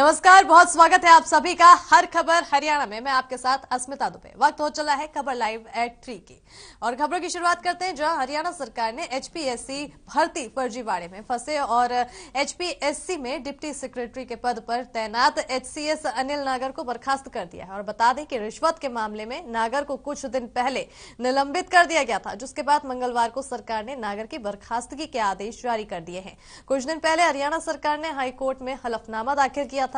नमस्कार, बहुत स्वागत है आप सभी का हर खबर हरियाणा में। मैं आपके साथ अस्मिता दुबे। वक्त हो चला है खबर लाइव एट 3 की और खबरों की शुरुआत करते हैं जहां हरियाणा सरकार ने एचपीएससी भर्ती फर्जीवाड़े में फंसे और एचपीएससी में डिप्टी सेक्रेटरी के पद पर तैनात एचसीएस अनिल नागर को बर्खास्त कर दिया है। और बता दें कि रिश्वत के मामले में नागर को कुछ दिन पहले निलंबित कर दिया गया था, जिसके बाद मंगलवार को सरकार ने नागर की बर्खास्तगी के आदेश जारी कर दिए हैं। कुछ दिन पहले हरियाणा सरकार ने हाईकोर्ट में हलफनामा दाखिल किया था।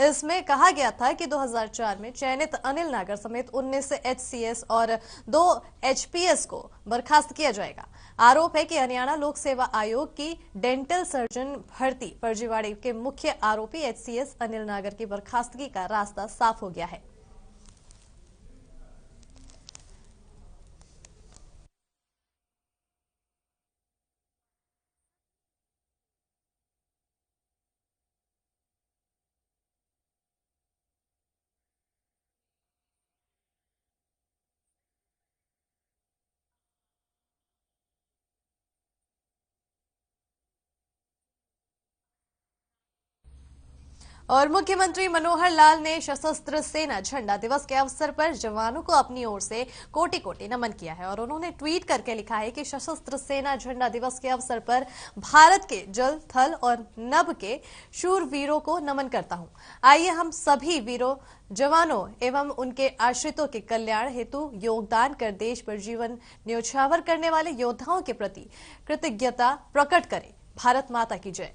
इसमें कहा गया था कि 2004 में चयनित अनिल नागर समेत 19 एचसीएस और 2 एचपीएस को बर्खास्त किया जाएगा। आरोप है कि हरियाणा लोक सेवा आयोग की डेंटल सर्जन भर्ती फर्जीवाड़े के मुख्य आरोपी एचसीएस अनिल नागर की बर्खास्तगी का रास्ता साफ हो गया है। और मुख्यमंत्री मनोहर लाल ने सशस्त्र सेना झंडा दिवस के अवसर पर जवानों को अपनी ओर से कोटि कोटि नमन किया है। और उन्होंने ट्वीट करके लिखा है कि सशस्त्र सेना झंडा दिवस के अवसर पर भारत के जल, थल और नभ के शूरवीरों को नमन करता हूं। आइए हम सभी वीरों, जवानों एवं उनके आश्रितों के कल्याण हेतु योगदान कर देश पर जीवन न्योछावर करने वाले योद्धाओं के प्रति कृतज्ञता प्रकट करें। भारत माता की जय।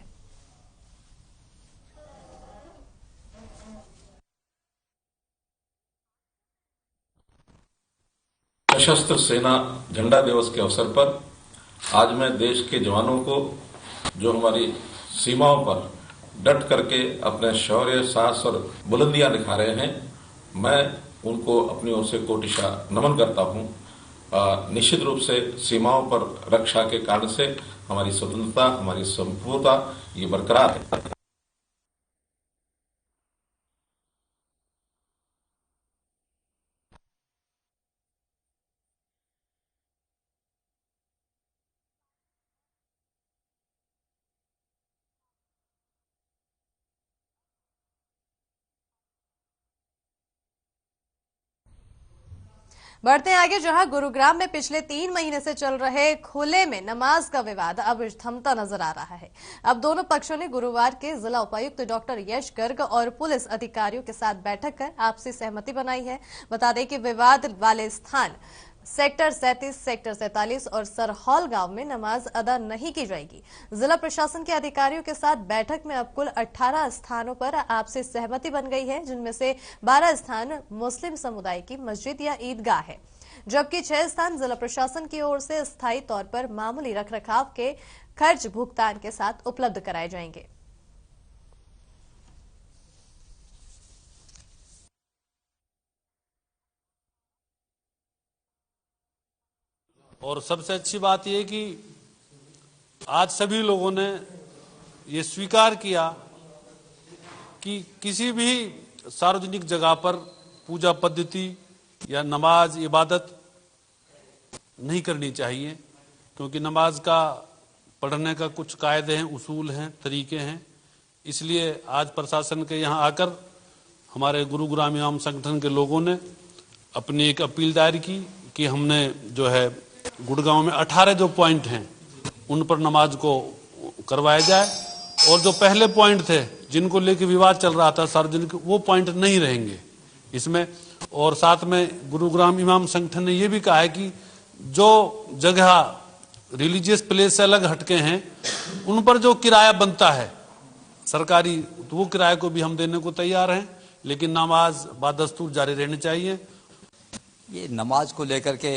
सशस्त्र सेना झंडा दिवस के अवसर पर आज मैं देश के जवानों को, जो हमारी सीमाओं पर डट करके अपने शौर्य, साहस और बुलंदियां दिखा रहे हैं, मैं उनको अपनी ओर से कोटिशा नमन करता हूं। निश्चित रूप से सीमाओं पर रक्षा के कारण से हमारी स्वतंत्रता, हमारी संपूर्णता ये बरकरार है। बढ़ते आगे, जहां गुरुग्राम में पिछले 3 महीने से चल रहे खुले में नमाज का विवाद अब थमता नजर आ रहा है। अब दोनों पक्षों ने गुरुवार के जिला उपायुक्त डॉक्टर यश गर्ग और पुलिस अधिकारियों के साथ बैठक कर आपसी सहमति बनाई है। बता दें कि विवाद वाले स्थान सेक्टर 37, सेक्टर 47 और सरहौल गांव में नमाज अदा नहीं की जाएगी। जिला प्रशासन के अधिकारियों के साथ बैठक में अब कुल 18 स्थानों पर आपसी सहमति बन गई है, जिनमें से 12 स्थान मुस्लिम समुदाय की मस्जिद या ईदगाह है, जबकि 6 स्थान जिला प्रशासन की ओर से स्थायी तौर पर मामूली रखरखाव के खर्च भुगतान के साथ उपलब्ध कराए जाएंगे। और सबसे अच्छी बात यह कि आज सभी लोगों ने ये स्वीकार किया कि किसी भी सार्वजनिक जगह पर पूजा पद्धति या नमाज इबादत नहीं करनी चाहिए, क्योंकि नमाज का पढ़ने का कुछ कायदे हैं, उसूल हैं, तरीके हैं। इसलिए आज प्रशासन के यहाँ आकर हमारे गुरुग्राम इमाम संगठन के लोगों ने अपनी एक अपील दायर की कि हमने जो है गुड़गांव में 18 जो पॉइंट हैं उन पर नमाज को करवाया जाए, और जो पहले पॉइंट थे जिनको लेकर विवाद चल रहा था सार्वजनिक, वो पॉइंट नहीं रहेंगे इसमें। और साथ में गुरुग्राम इमाम संगठन ने ये भी कहा है कि जो जगह रिलीजियस प्लेस से अलग हटके हैं उन पर जो किराया बनता है सरकारी, तो वो किराए को भी हम देने को तैयार हैं, लेकिन नमाज बादस्तूर जारी रहनी चाहिए। ये नमाज को लेकर के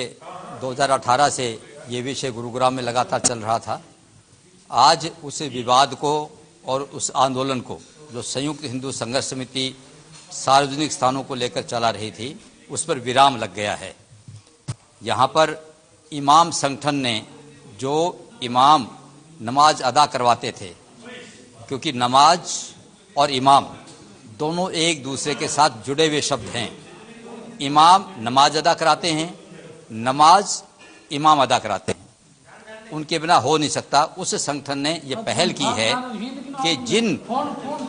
2018 से ये विषय गुरुग्राम में लगातार चल रहा था। आज उस विवाद को और उस आंदोलन को जो संयुक्त हिंदू संघर्ष समिति सार्वजनिक स्थानों को लेकर चला रही थी, उस पर विराम लग गया है। यहाँ पर इमाम संगठन ने जो इमाम नमाज अदा करवाते थे, क्योंकि नमाज और इमाम दोनों एक दूसरे के साथ जुड़े हुए शब्द हैं। इमाम नमाज अदा कराते हैं, नमाज इमाम अदा कराते हैं, उनके बिना हो नहीं सकता। उस संगठन ने यह पहल की है कि जिन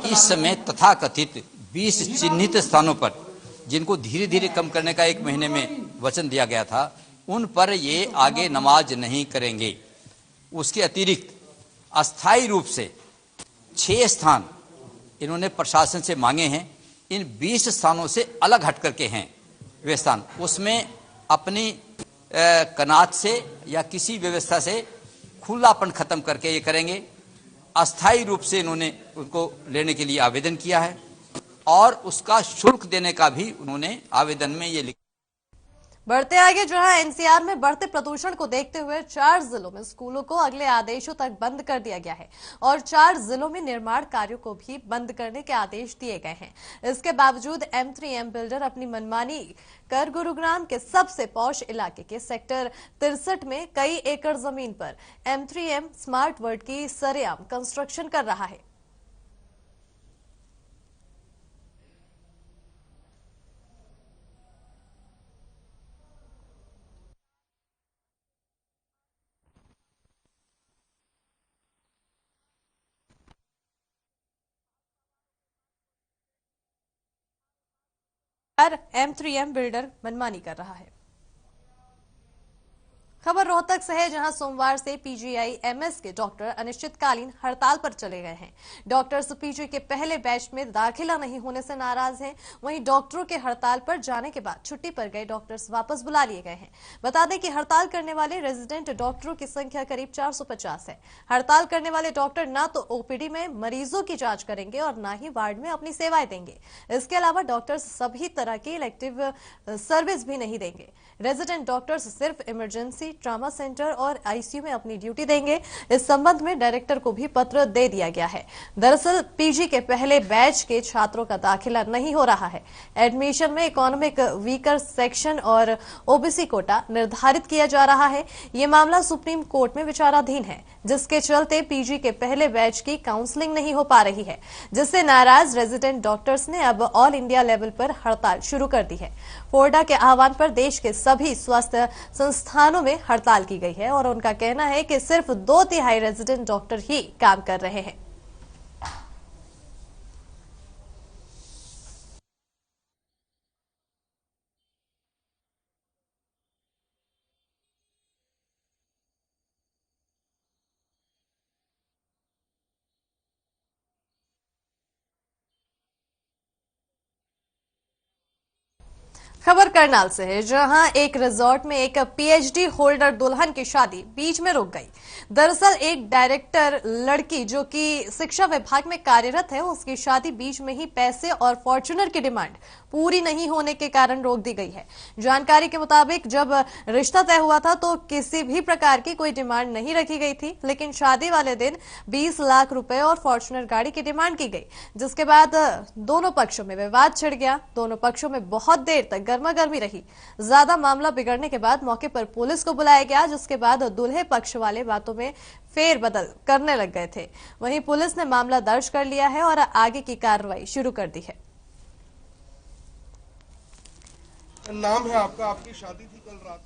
इस समय तथाकथित 20 चिन्हित स्थानों पर, जिनको धीरे धीरे कम करने का 1 महीने में वचन दिया गया था, उन पर ये आगे नमाज नहीं करेंगे। उसके अतिरिक्त अस्थायी रूप से 6 स्थान इन्होंने प्रशासन से मांगे हैं। इन 20 स्थानों से अलग हट करके हैं वे स्थान, उसमें अपनी कनात से या किसी व्यवस्था से खुलापन खत्म करके ये करेंगे। अस्थायी रूप से इन्होंने उनको लेने के लिए आवेदन किया है और उसका शुल्क देने का भी उन्होंने आवेदन में ये लिखा। बढ़ते आगे जहां एनसीआर में बढ़ते प्रदूषण को देखते हुए 4 जिलों में स्कूलों को अगले आदेशों तक बंद कर दिया गया है और 4 जिलों में निर्माण कार्यों को भी बंद करने के आदेश दिए गए हैं। इसके बावजूद M3M बिल्डर अपनी मनमानी कर गुरुग्राम के सबसे पॉश इलाके के सेक्टर 63 में कई एकड़ जमीन पर M3M स्मार्ट वर्ल्ड की सरेआम कंस्ट्रक्शन कर रहा है। M3M बिल्डर मनमानी कर रहा है। खबर रोहतक से है जहां सोमवार से PGI-MS के डॉक्टर अनिश्चितकालीन हड़ताल पर चले गए हैं। डॉक्टर्स पीजी के पहले बैच में दाखिला नहीं होने से नाराज हैं। वहीं डॉक्टरों के हड़ताल पर जाने के बाद छुट्टी पर गए डॉक्टर्स वापस बुला लिए गए हैं। बता दें कि हड़ताल करने वाले रेजिडेंट डॉक्टरों की संख्या करीब 450 है। हड़ताल करने वाले डॉक्टर न तो ओपीडी में मरीजों की जांच करेंगे और न ही वार्ड में अपनी सेवाएं देंगे। इसके अलावा डॉक्टर्स सभी तरह की इलेक्टिव सर्विस भी नहीं देंगे। रेजिडेंट डॉक्टर्स सिर्फ इमरजेंसी, ट्रॉमा सेंटर और आईसीयू में अपनी ड्यूटी देंगे। इस संबंध में डायरेक्टर को भी पत्र दे दिया गया है। दरअसल पीजी के पहले बैच के छात्रों का दाखिला नहीं हो रहा है। एडमिशन में इकोनॉमिक वीकर सेक्शन और ओबीसी कोटा निर्धारित किया जा रहा है। ये मामला सुप्रीम कोर्ट में विचाराधीन है, जिसके चलते पीजी के पहले बैच की काउंसलिंग नहीं हो पा रही है, जिससे नाराज रेजिडेंट डॉक्टर्स ने अब ऑल इंडिया लेवल पर हड़ताल शुरू कर दी है। फोर्डा के आह्वान पर देश के सभी स्वास्थ्य संस्थानों में हड़ताल की गई है और उनका कहना है कि सिर्फ 2/3 रेजिडेंट डॉक्टर ही काम कर रहे हैं। खबर करनाल से है जहां एक रिजॉर्ट में एक पीएचडी होल्डर दुल्हन की शादी बीच में रुक गई। दरअसल एक डायरेक्टर लड़की जो कि शिक्षा विभाग में कार्यरत है, उसकी शादी बीच में ही पैसे और फॉर्च्यूनर की डिमांड पूरी नहीं होने के कारण रोक दी गई है। जानकारी के मुताबिक जब रिश्ता तय हुआ था तो किसी भी प्रकार की कोई डिमांड नहीं रखी गई थी, लेकिन शादी वाले दिन 20 लाख रुपए और फॉर्च्यूनर गाड़ी की डिमांड की गई, जिसके बाद दोनों पक्षों में विवाद छिड़ गया। दोनों पक्षों में बहुत देर तक गर्मागर्मी रही। ज्यादा मामला बिगड़ने के बाद मौके पर पुलिस को बुलाया गया, जिसके बाद दूल्हे पक्ष वाले बातों में फेरबदल करने लग गए थे। वहीं पुलिस ने मामला दर्ज कर लिया है और आगे की कार्रवाई शुरू कर दी है। नाम है आपका, आपकी शादी थी कल रात।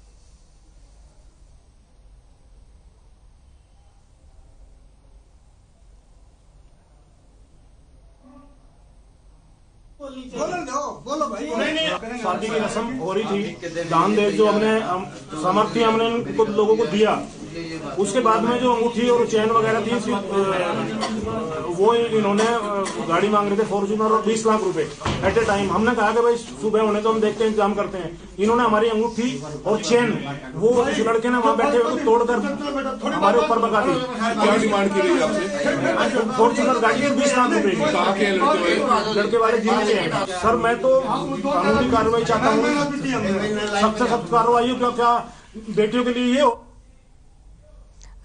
बोलो भाई। नहीं, शादी की रस्म हो रही थी। दान दे जो हमने सामर्थ्य हमने उनको लोगों को दिया, उसके बाद में जो अंगूठी और चैन वगैरह थी वो इन्होंने गाड़ी मांग रहे थे फॉर्च्यूनर और 20 लाख रुपए एट ए टाइम। हमने कहा कि भाई सुबह होने तो हम देखते हैं, इंतजाम करते हैं। इन्होंने हमारी अंगूठी और चैन वो इस लड़के ने वहां बैठे हुए तोड़कर हमारे ऊपर बगा दी। क्या डिमांड की गई आपसे? फॉर्च्यूनर गाड़ी के 20 लाख रुपए की। लड़के वाले जिम्मे हैं। सर मैं तो कानूनी कार्रवाई चाहता हूँ, सबसे सख्त कार्रवाई हो। क्या बेटियों के लिए ये हो।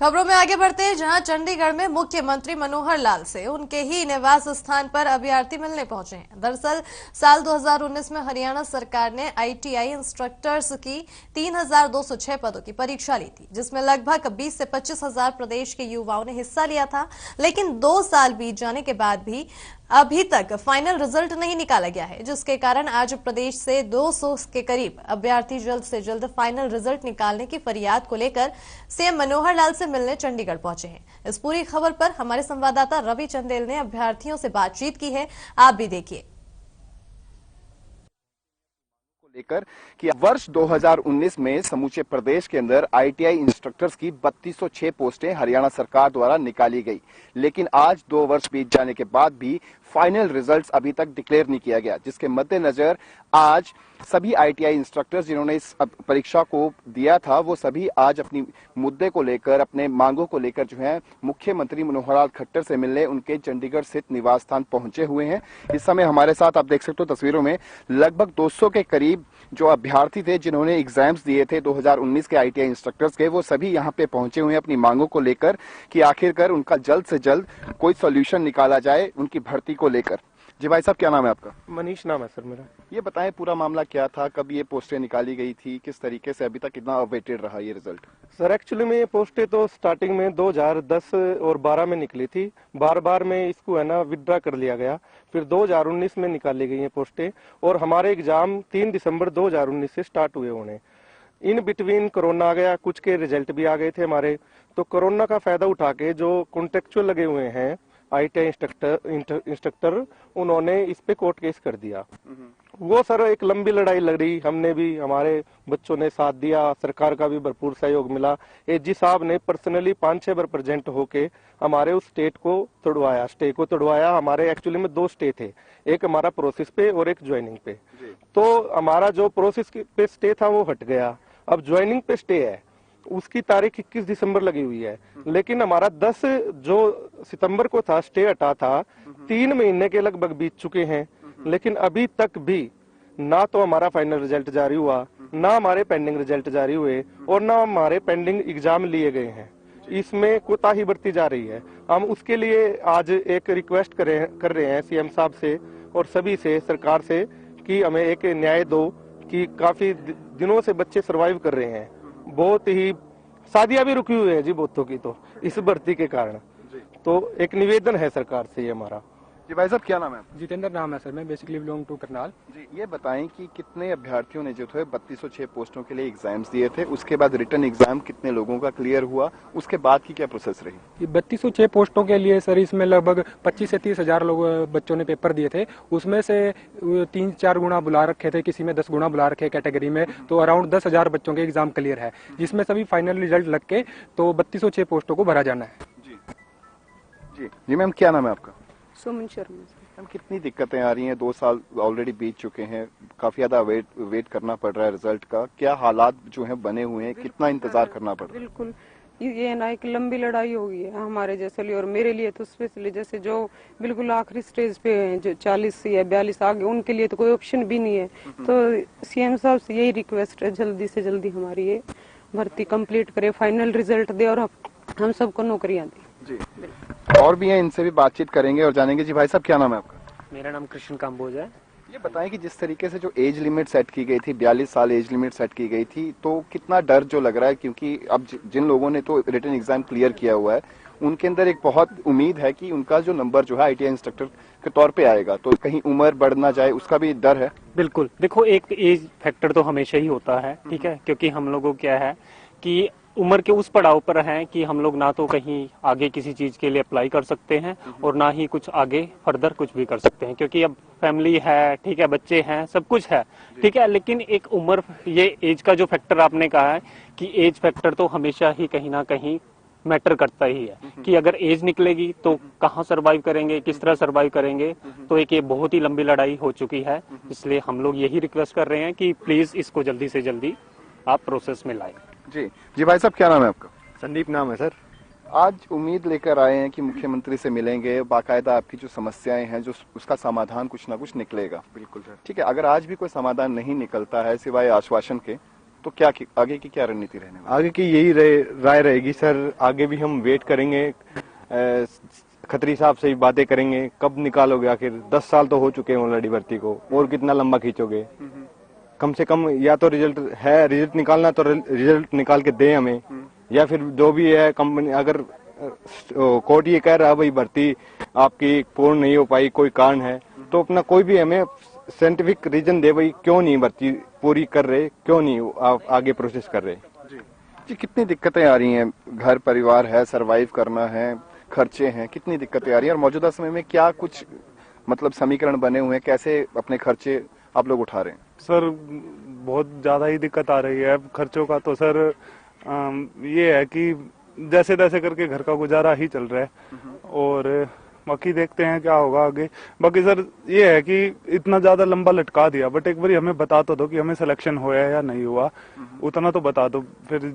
खबरों में आगे बढ़ते हैं जहां चंडीगढ़ में मुख्यमंत्री मनोहर लाल से उनके ही निवास स्थान पर अभ्यर्थी मिलने पहुंचे हैं। दरअसल साल 2019 में हरियाणा सरकार ने आईटीआई इंस्ट्रक्टर्स की 3206 पदों की परीक्षा ली थी, जिसमें लगभग 20 से 25 हजार प्रदेश के युवाओं ने हिस्सा लिया था। लेकिन 2 साल बीत जाने के बाद भी अभी तक फाइनल रिजल्ट नहीं निकाला गया है, जिसके कारण आज प्रदेश से 200 के करीब अभ्यर्थी जल्द से जल्द फाइनल रिजल्ट निकालने की फरियाद को लेकर सीएम मनोहर लाल से मिलने चंडीगढ़ पहुंचे हैं। इस पूरी खबर पर हमारे संवाददाता रवि चंदेल ने अभ्यर्थियों से बातचीत की है, आप भी देखिए। लेकर कि वर्ष 2019 में समूचे प्रदेश के अंदर आईटीआई इंस्ट्रक्टर्स की 3206 पोस्टें हरियाणा सरकार द्वारा निकाली गई, लेकिन आज 2 वर्ष बीत जाने के बाद भी फाइनल रिजल्ट्स अभी तक डिक्लेयर नहीं किया गया, जिसके मद्देनजर आज सभी आईटीआई इंस्ट्रक्टर्स जिन्होंने इस परीक्षा को दिया था वो सभी आज अपनी मुद्दे को लेकर, अपने मांगों को लेकर जो है मुख्यमंत्री मनोहर लाल खट्टर से मिलने उनके चंडीगढ़ स्थित निवास स्थान पहुंचे हुए हैं। इस समय हमारे साथ आप देख सकते हो तस्वीरों में लगभग 200 के करीब जो अभ्यर्थी थे जिन्होंने एग्जाम्स दिए थे 2019 के आईटीआई इंस्ट्रक्टर्स के, वो सभी यहाँ पे पहुंचे हुए हैं अपनी मांगों को लेकर कि आखिरकार उनका जल्द से जल्द कोई सॉल्यूशन निकाला जाए उनकी भर्ती को लेकर। जी भाई साहब, क्या नाम है आपका? मनीष नाम है सर मेरा। ये बताएं पूरा मामला क्या था, कब ये पोस्टें निकाली गई थी, किस तरीके से अभी तक कितना अवेटेड रहा ये रिजल्ट? सर एक्चुअली में ये पोस्टें तो स्टार्टिंग में 2010 और 12 में निकली थी, बार में इसको है ना विड्रा कर लिया गया, फिर 2019 में निकाली गई ये पोस्टें और हमारे एग्जाम 3 दिसंबर 2019 से स्टार्ट हुए होने। इन बिटवीन कोरोना आ गया, कुछ के रिजल्ट भी आ गए थे हमारे, तो कोरोना का फायदा उठा के जो कॉन्ट्रेक्चुअल लगे हुए हैं आईटीआई इंस्ट्रक्टर उन्होंने इस पे कोर्ट केस कर दिया। वो सर एक लंबी लड़ाई लड़ी, हमने भी, हमारे बच्चों ने साथ दिया, सरकार का भी भरपूर सहयोग मिला। एजी साहब ने पर्सनली 5-6 बार प्रेजेंट होके हमारे उस स्टे को तोड़वाया। हमारे एक्चुअली में 2 स्टे थे, एक हमारा प्रोसेस पे और एक ज्वाइनिंग पे। तो हमारा जो प्रोसेस पे स्टे था वो हट गया, अब ज्वाइनिंग पे स्टे है, उसकी तारीख 21 दिसंबर लगी हुई है, लेकिन हमारा 10 जो सितंबर को था स्टे हटा था, 3 महीने के लगभग बीत चुके हैं, लेकिन अभी तक भी ना तो हमारा फाइनल रिजल्ट जारी हुआ, ना हमारे पेंडिंग रिजल्ट जारी हुए और ना हमारे पेंडिंग एग्जाम लिए गए हैं। इसमें कोताही बरती जा रही है। हम उसके लिए आज एक रिक्वेस्ट कर रहे हैं सीएम साहब से और सभी से, सरकार से, कि हमें एक न्याय दो कि काफी दिनों से बच्चे सर्वाइव कर रहे हैं, बहुत ही शादियां भी रुकी हुई है जी बहुतों की, तो इस भर्ती के कारण। तो एक निवेदन है सरकार से ये हमारा। जी भाई साहब, क्या नाम है? जितेंद्र नाम है सर, मैं बेसिकली बिलोंग टू करनाल। जी ये बताएं कि कितने अभ्यर्थियों ने जो थे 3206 पोस्टों के लिए एग्जाम्स दिए थे, उसके बाद रिटर्न एग्जाम कितने लोगों का क्लियर हुआ, उसके बाद की क्या प्रोसेस रही? ये 3206 पोस्टों के लिए सर इसमें लगभग 25 से 30 हजार लोग बच्चों ने पेपर दिए थे, उसमें से 3-4 गुना बुला रखे थे, किसी में 10 गुना बुला रखे कैटेगरी में, तो अराउंड 10,000 बच्चों के एग्जाम क्लियर है, जिसमें सभी फाइनल रिजल्ट लग के तो 3206 पोस्टों को भरा जाना है। जी मैम, क्या नाम है आपका? सुमन शर्मा। मैम, कितनी दिक्कतें आ रही हैं? 2 साल ऑलरेडी बीत चुके हैं, काफी ज्यादा वेट करना पड़ रहा है रिजल्ट का, क्या हालात जो हैं बने हुए हैं, कितना इंतजार करना पड़ रहा है? बिल्कुल, ये ना एक लंबी लड़ाई हो गई है हमारे जैसे लिए, और मेरे लिए तो स्पेशली, जैसे जो बिल्कुल आखिरी स्टेज पे हैं, जो 40 या 42 आगे, उनके लिए तो कोई ऑप्शन भी नहीं है। तो सीएम साहब से यही रिक्वेस्ट है, जल्दी से जल्दी हमारी ये भर्ती कंप्लीट करे, फाइनल रिजल्ट दे और हम सबको नौकरियां दे। जी, और भी हैं, इनसे भी बातचीत करेंगे और जानेंगे। जी भाई साहब, क्या नाम है आपका? मेरा नाम कृष्ण काम्बोज है। ये बताएं कि जिस तरीके से जो एज लिमिट सेट की गई थी, 42 साल एज लिमिट सेट की गई थी, तो कितना डर जो लग रहा है, क्योंकि अब जिन लोगों ने तो रिटन एग्जाम क्लियर किया हुआ है उनके अंदर एक बहुत उम्मीद है कि उनका जो नंबर जो है आईटीआई इंस्ट्रक्टर के तौर पे आएगा, तो कहीं उम्र बढ़ ना जाए उसका भी डर है। बिल्कुल, देखो एक एज फैक्टर तो हमेशा ही होता है, ठीक है, क्योंकि हम लोगों को क्या है कि उम्र के उस पड़ाव पर हैं कि हम लोग ना तो कहीं आगे किसी चीज के लिए अप्लाई कर सकते हैं और ना ही कुछ आगे फर्दर कुछ भी कर सकते हैं, क्योंकि अब फैमिली है, ठीक है, बच्चे हैं, सब कुछ है, ठीक है, लेकिन एक उम्र, ये एज का जो फैक्टर आपने कहा है कि एज फैक्टर तो हमेशा ही कहीं ना कहीं मैटर करता ही है कि अगर एज निकलेगी तो कहाँ सरवाइव करेंगे, किस तरह सरवाइव करेंगे, तो एक ये बहुत ही लंबी लड़ाई हो चुकी है। इसलिए हम लोग यही रिक्वेस्ट कर रहे हैं कि प्लीज इसको जल्दी से जल्दी आप प्रोसेस में लाएं। जी भाई साहब, क्या नाम है आपका? संदीप नाम है सर। आज उम्मीद लेकर आए हैं कि मुख्यमंत्री से मिलेंगे, बाकायदा आपकी जो समस्याएं हैं जो उसका समाधान कुछ ना कुछ निकलेगा। बिल्कुल सर। ठीक है, अगर आज भी कोई समाधान नहीं निकलता है सिवाय आश्वासन के, तो क्या आगे की क्या रणनीति रहने वाली? आगे की यही राय रहेगी सर, आगे भी हम वेट करेंगे, खत्री साहब से ही बातें करेंगे, कब निकालोगे आखिर? 10 साल तो हो चुके हैं ऑलरेडी भर्ती को, और कितना लंबा खींचोगे? कम से कम या तो रिजल्ट निकालना तो रिजल्ट निकाल के दे हमें, या फिर जो भी है कंपनी, अगर कोर्ट ये कह रहा भाई भर्ती आपकी पूर्ण नहीं हो पाई, कोई कारण है, तो अपना कोई भी हमें साइंटिफिक रीजन दे भाई क्यों नहीं भर्ती पूरी कर रहे, क्यों नहीं आप आगे प्रोसेस कर रहे। जी कितनी दिक्कतें आ रही हैं, घर परिवार है, सरवाइव करना है, खर्चे हैं, कितनी दिक्कतें आ रही हैं और मौजूदा समय में क्या कुछ मतलब समीकरण बने हुए हैं, कैसे अपने खर्चे आप लोग उठा रहे हैं? सर बहुत ज्यादा ही दिक्कत आ रही है खर्चों का, तो सर ये है कि जैसे तैसे करके घर का गुजारा ही चल रहा है और बाकी देखते हैं क्या होगा आगे। बाकी सर ये है कि इतना ज्यादा लंबा लटका दिया, बट एक बार हमें बता तो दो कि हमें सिलेक्शन हुआ है या नहीं हुआ, उतना तो बता दो। फिर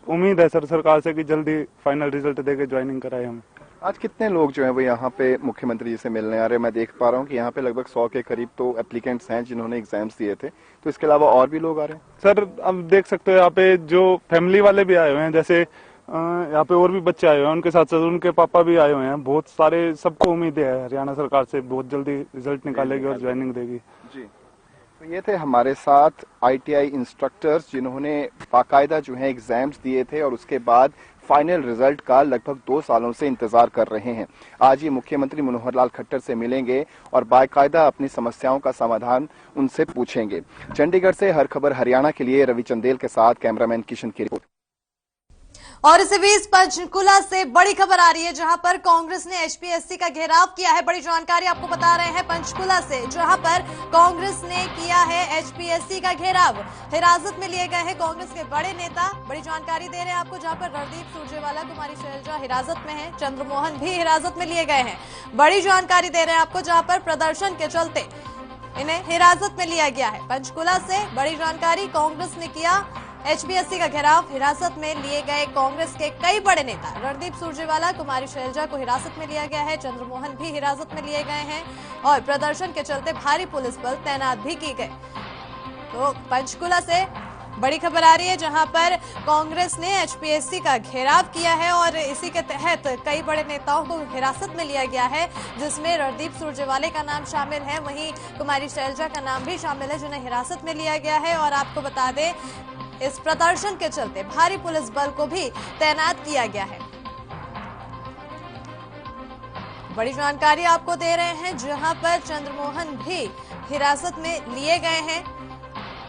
उम्मीद है सर सरकार से कि जल्दी फाइनल रिजल्ट देके ज्वाइनिंग कराए हमें। आज कितने लोग जो है वो यहाँ पे मुख्यमंत्री जी से मिलने आ रहे हैं? मैं देख पा रहा हूँ कि यहाँ पे लगभग 100 के करीब तो एप्लीकेंट्स हैं जिन्होंने एग्जाम्स दिए थे, तो इसके अलावा और भी लोग आ रहे हैं? सर अब देख सकते हो यहाँ पे जो फैमिली वाले भी आए हुए हैं, जैसे यहाँ पे और भी बच्चे आए हुए हैं, उनके साथ साथ उनके पापा भी आए हुए हैं। बहुत सारे, सबको उम्मीद है हरियाणा सरकार से बहुत जल्दी रिजल्ट निकालेगी और ज्वाइनिंग देगी। जी तो ये थे हमारे साथ ITI इंस्ट्रक्टर्स जिन्होंने बाकायदा जो है एग्जाम्स दिए थे और उसके बाद फाइनल रिजल्ट का लगभग 2 सालों से इंतजार कर रहे हैं। आज ये मुख्यमंत्री मनोहर लाल खट्टर से मिलेंगे और बाकायदा अपनी समस्याओं का समाधान उनसे पूछेंगे। चंडीगढ़ से हर खबर हरियाणा के लिए रवि चंदेल के साथ कैमरामैन किशन की रिपोर्ट। और इसी बीच पंचकुला से बड़ी खबर आ रही है जहां पर कांग्रेस ने HPSC का घेराव किया है। बड़ी जानकारी आपको बता रहे हैं पंचकुला से, जहां पर कांग्रेस ने किया है HPSC का घेराव। हिरासत में लिए गए हैं कांग्रेस के बड़े नेता। बड़ी जानकारी दे रहे हैं आपको, जहां पर रणदीप सुरजेवाला, कुमारी शैलजा हिरासत में है, चंद्रमोहन भी हिरासत में लिए गए हैं। बड़ी जानकारी दे रहे हैं आपको, जहां पर प्रदर्शन के चलते इन्हें हिरासत में लिया गया है। पंचकुला से बड़ी जानकारी, कांग्रेस ने किया HPSC का घेराव। हिरासत में लिए गए कांग्रेस के कई बड़े नेता, रणदीप सुरजेवाला, कुमारी शैलजा को हिरासत में लिया गया है, चंद्रमोहन भी हिरासत में लिए गए हैं और प्रदर्शन के चलते भारी पुलिस बल तैनात भी की गए। तो पंचकुला से बड़ी खबर आ रही है, जहां पर कांग्रेस ने HPSC का घेराव किया है और इसी के तहत कई बड़े नेताओं को हिरासत में लिया गया है, जिसमें रणदीप सुरजेवाले का नाम शामिल है, वहीं कुमारी शैलजा का नाम भी शामिल है, जिन्हें हिरासत में लिया गया है। और आपको बता दें, इस प्रदर्शन के चलते भारी पुलिस बल को भी तैनात किया गया है। बड़ी जानकारी आपको दे रहे हैं, जहां पर चंद्रमोहन भी हिरासत में लिए गए हैं।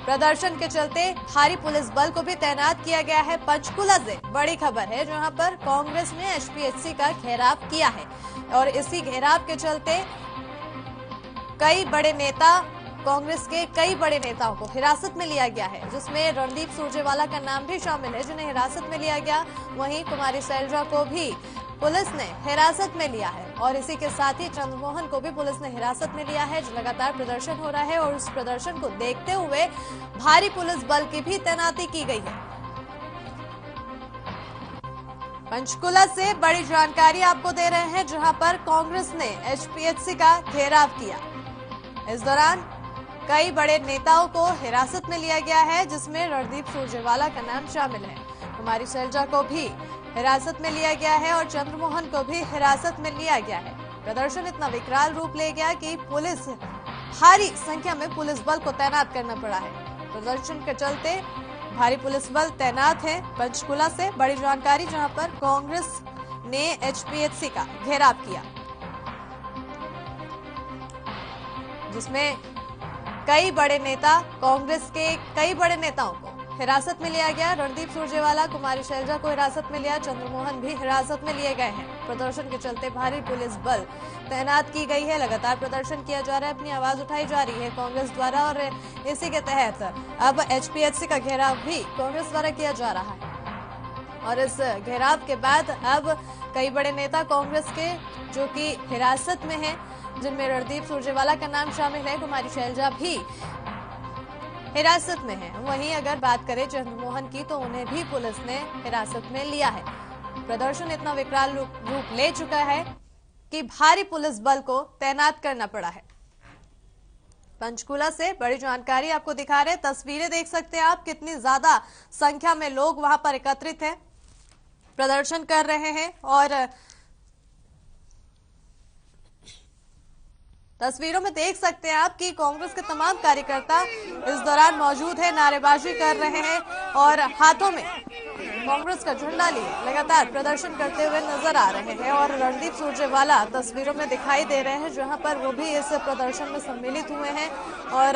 प्रदर्शन के चलते भारी पुलिस बल को भी तैनात किया गया है। पंचकुला से बड़ी खबर है, जहां पर कांग्रेस ने HPSC का घेराव किया है और इसी घेराव के चलते कई बड़े नेता, कांग्रेस के कई बड़े नेताओं को हिरासत में लिया गया है, जिसमें रणदीप सुरजेवाला का नाम भी शामिल है, जिन्हें हिरासत में लिया गया। वहीं कुमारी शैलजा को भी पुलिस ने हिरासत में लिया है और इसी के साथ ही चंद्रमोहन को भी पुलिस ने हिरासत में लिया है। लगातार प्रदर्शन हो रहा है और उस प्रदर्शन को देखते हुए भारी पुलिस बल की भी तैनाती की गई है। पंचकुला से बड़ी जानकारी आपको दे रहे हैं, जहां पर कांग्रेस ने HPSC का घेराव किया। इस दौरान कई बड़े नेताओं को हिरासत में लिया गया है, जिसमें रणदीप सुरजेवाला का नाम शामिल है, कुमारी शैलजा को भी हिरासत में लिया गया है और चंद्रमोहन को भी हिरासत में लिया गया है। प्रदर्शन इतना विकराल रूप ले गया कि पुलिस, भारी संख्या में पुलिस बल को तैनात करना पड़ा है। प्रदर्शन के चलते भारी पुलिस बल तैनात है। पंचकुला से बड़ी जानकारी, जहां पर कांग्रेस ने HPSC का घेराव किया, जिसमें कई बड़े नेता, कांग्रेस के कई बड़े नेताओं को हिरासत में लिया गया। रणदीप सुरजेवाला, कुमारी शैलजा को हिरासत में लिया, चंद्रमोहन भी हिरासत में लिए गए हैं। प्रदर्शन के चलते भारी पुलिस बल तैनात की गई है। लगातार प्रदर्शन किया जा रहा है, अपनी आवाज उठाई जा रही है कांग्रेस द्वारा और इसी के तहत अब HPSC का घेराव भी कांग्रेस द्वारा किया जा रहा है। और इस घेराव के बाद अब कई बड़े नेता कांग्रेस के, जो कि हिरासत में है, जिनमें रणदीप सुरजेवाला का नाम शामिल है, कुमारी शैलजा भी हिरासत में है। वहीं अगर बात करें चंद्रमोहन की, तो उन्हें भी पुलिस ने हिरासत में लिया है। प्रदर्शन इतना विकराल रूप ले चुका है कि भारी पुलिस बल को तैनात करना पड़ा है। पंचकुला से बड़ी जानकारी आपको दिखा रहे हैं, तस्वीरें देख सकते हैं आप, कितनी ज्यादा संख्या में लोग वहां पर एकत्रित हैं, प्रदर्शन कर रहे हैं और तस्वीरों में देख सकते हैं आप कि कांग्रेस के तमाम कार्यकर्ता इस दौरान मौजूद है, नारेबाजी कर रहे हैं और हाथों में कांग्रेस का झंडा लिए लगातार प्रदर्शन करते हुए नजर आ रहे हैं। और रणदीप सुरजेवाला तस्वीरों में दिखाई दे रहे हैं, जहां पर वो भी इस प्रदर्शन में सम्मिलित हुए हैं और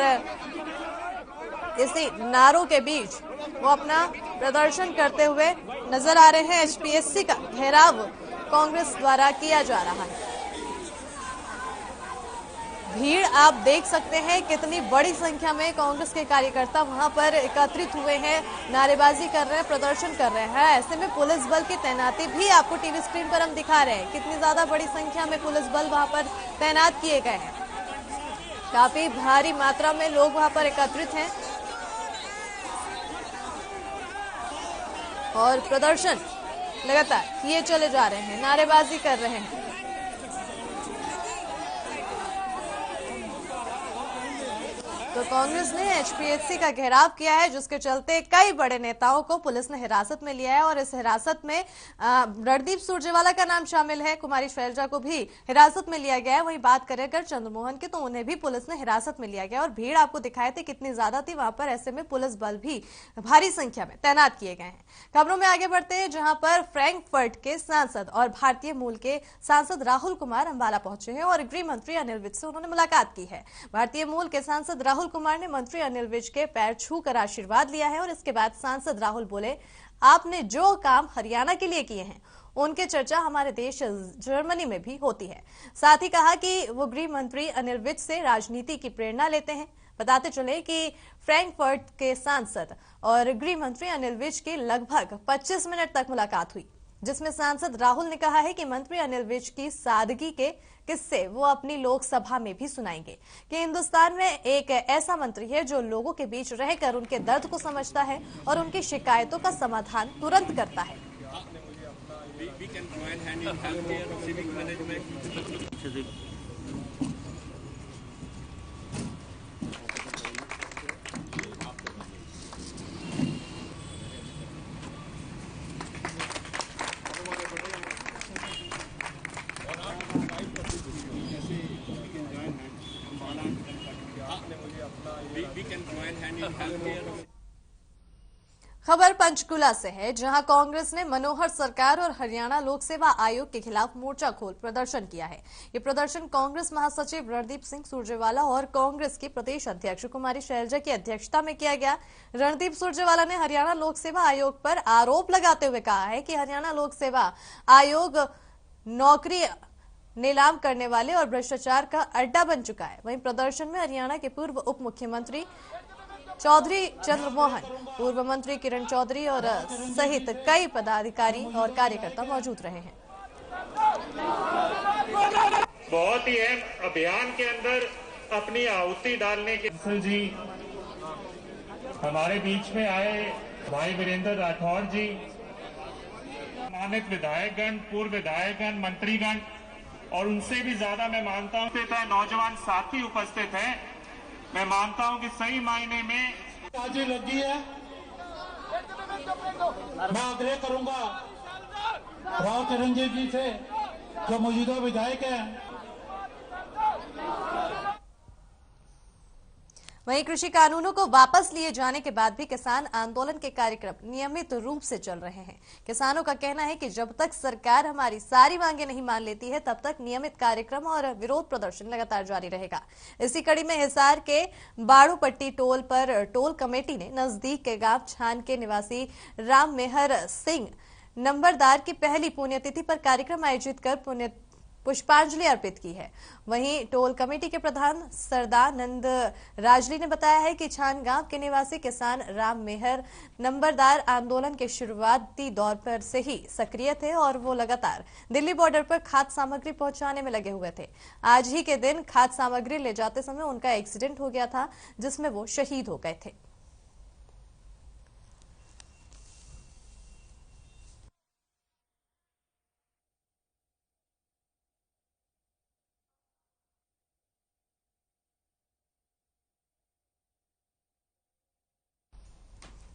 इसी नारों के बीच वो अपना प्रदर्शन करते हुए नजर आ रहे हैं। एचपीएससी का घेराव कांग्रेस द्वारा किया जा रहा है। भीड़ आप देख सकते हैं, कितनी बड़ी संख्या में कांग्रेस के कार्यकर्ता वहां पर एकत्रित हुए हैं, नारेबाजी कर रहे हैं, प्रदर्शन कर रहे हैं। ऐसे में पुलिस बल की तैनाती भी आपको टीवी स्क्रीन पर हम दिखा रहे हैं, कितनी ज्यादा बड़ी संख्या में पुलिस बल वहां पर तैनात किए गए हैं। काफी भारी मात्रा में लोग वहां पर एकत्रित हैं और प्रदर्शन लगातार किए चले जा रहे हैं, नारेबाजी कर रहे हैं। तो कांग्रेस ने एचपीएससी का घेराव किया है, जिसके चलते कई बड़े नेताओं को पुलिस ने हिरासत में लिया है और इस हिरासत में रणदीप सुरजेवाला का नाम शामिल है, कुमारी शैलजा को भी हिरासत में लिया गया है। वहीं बात करें अगर चंद्रमोहन की, तो उन्हें भी पुलिस ने हिरासत में लिया गया और भीड़ आपको दिखाए थे कितनी ज्यादा थी वहां पर। ऐसे में पुलिस बल भी भारी संख्या में तैनात किए गए हैं। खबरों में आगे बढ़ते हैं, जहां पर फ्रैंकफर्ट के सांसद और भारतीय मूल के सांसद राहुल कुमार अंबाला पहुंचे हैं और गृह मंत्री अनिल विज से उन्होंने मुलाकात की है। भारतीय मूल के सांसद राहुल कुमार ने मंत्री अनिल विज के पैर छूकर आशीर्वाद लिया है और इसके बाद सांसद राहुल बोले, आपने जो काम हरियाणा के लिए किए हैं उनके चर्चा हमारे देश जर्मनी में भी होती है। साथ ही कहा कि वो गृह मंत्री अनिल विज से राजनीति की प्रेरणा लेते हैं। बताते चले कि फ्रैंकफर्ट के सांसद और गृह मंत्री अनिल विज की लगभग 25 मिनट तक मुलाकात हुई, जिसमें सांसद राहुल ने कहा है कि मंत्री अनिल विज की सादगी के किस्से वो अपनी लोकसभा में भी सुनाएंगे कि हिंदुस्तान में एक ऐसा मंत्री है जो लोगों के बीच रहकर उनके दर्द को समझता है और उनकी शिकायतों का समाधान तुरंत करता है। खबर पंचकुला से है, जहां कांग्रेस ने मनोहर सरकार और हरियाणा लोक सेवा आयोग के खिलाफ मोर्चा खोल प्रदर्शन किया है। ये प्रदर्शन कांग्रेस महासचिव रणदीप सिंह सुरजेवाला और कांग्रेस की प्रदेश अध्यक्ष कुमारी शैलजा की अध्यक्षता में किया गया। रणदीप सुरजेवाला ने हरियाणा लोक सेवा आयोग पर आरोप लगाते हुए कहा है कि हरियाणा लोक सेवा आयोग नौकरी नीलाम करने वाले और भ्रष्टाचार का अड्डा बन चुका है। वहीं प्रदर्शन में हरियाणा के पूर्व उप मुख्यमंत्री चौधरी चंद्रमोहन, पूर्व मंत्री किरण चौधरी और सहित कई पदाधिकारी और कार्यकर्ता मौजूद रहे हैं। बहुत ही अहम अभियान के अंदर अपनी आहुति डालने के जी हमारे बीच में आए भाई वीरेंद्र राठौर जी, सम्मानित विधायकगण, पूर्व विधायकगण, मंत्रीगण और उनसे भी ज्यादा मैं मानता हूं कि नौजवान साथी उपस्थित हैं। मैं मानता हूं कि सही मायने में बाजी लगी है। मैं आग्रह करूंगा राव चिरंजीव जी से, जो मौजूदा विधायक हैं। वहीं कृषि कानूनों को वापस लिए जाने के बाद भी किसान आंदोलन के कार्यक्रम नियमित रूप से चल रहे हैं। किसानों का कहना है कि जब तक सरकार हमारी सारी मांगे नहीं मान लेती है, तब तक नियमित कार्यक्रम और विरोध प्रदर्शन लगातार जारी रहेगा। इसी कड़ी में हिसार के बाड़ूपट्टी टोल पर टोल कमेटी ने नजदीक के गांव छान के निवासी राम मेहर सिंह नंबरदार की पहली पुण्यतिथि पर कार्यक्रम आयोजित कर पुष्पांजलि अर्पित की है। वहीं टोल कमेटी के प्रधान सरदानंद राजली ने बताया है कि छान गांव के निवासी किसान राम मेहर नंबरदार आंदोलन के शुरुआती दौर पर से ही सक्रिय थे और वो लगातार दिल्ली बॉर्डर पर खाद्य सामग्री पहुंचाने में लगे हुए थे। आज ही के दिन खाद्य सामग्री ले जाते समय उनका एक्सीडेंट हो गया था, जिसमें वो शहीद हो गए थे।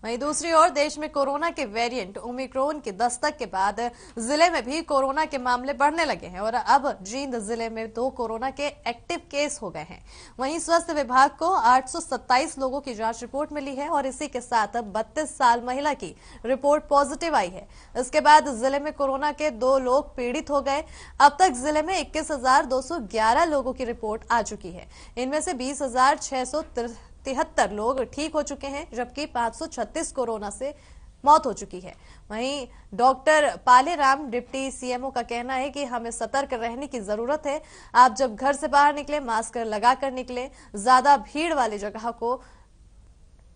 वहीं दूसरी ओर देश में कोरोना के वेरिएंट ओमिक्रॉन की दस्तक के बाद जिले में भी कोरोना के मामले बढ़ने लगे हैं और अब जींद जिले में 2 कोरोना के एक्टिव केस हो गए हैं। वहीं स्वास्थ्य विभाग को 827 लोगों की जांच रिपोर्ट मिली है और इसी के साथ 32 साल महिला की रिपोर्ट पॉजिटिव आई है। इसके बाद जिले में कोरोना के 2 लोग पीड़ित हो गए। अब तक जिले में 21,211 लोगों की रिपोर्ट आ चुकी है। इनमें से 20,673 लोग ठीक हो चुके हैं, जबकि 536 कोरोना से मौत हो चुकी है। वहीं डॉक्टर पालेराम डिप्टी सीएमओ का कहना है कि हमें सतर्क रहने की जरूरत है। आप जब घर से बाहर निकले मास्क लगाकर निकले, ज्यादा भीड़ वाली जगह को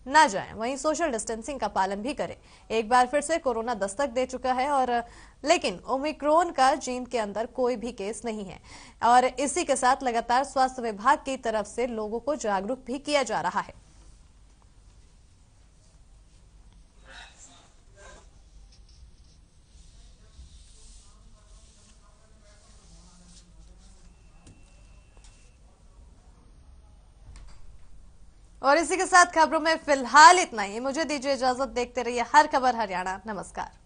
न जाएं, वहीं सोशल डिस्टेंसिंग का पालन भी करें। एक बार फिर से कोरोना दस्तक दे चुका है और लेकिन ओमिक्रॉन का जींद के अंदर कोई भी केस नहीं है और इसी के साथ लगातार स्वास्थ्य विभाग की तरफ से लोगों को जागरूक भी किया जा रहा है। और इसी के साथ खबरों में फिलहाल इतना ही। मुझे दीजिए इजाजत। देखते रहिए हर खबर हरियाणा। नमस्कार।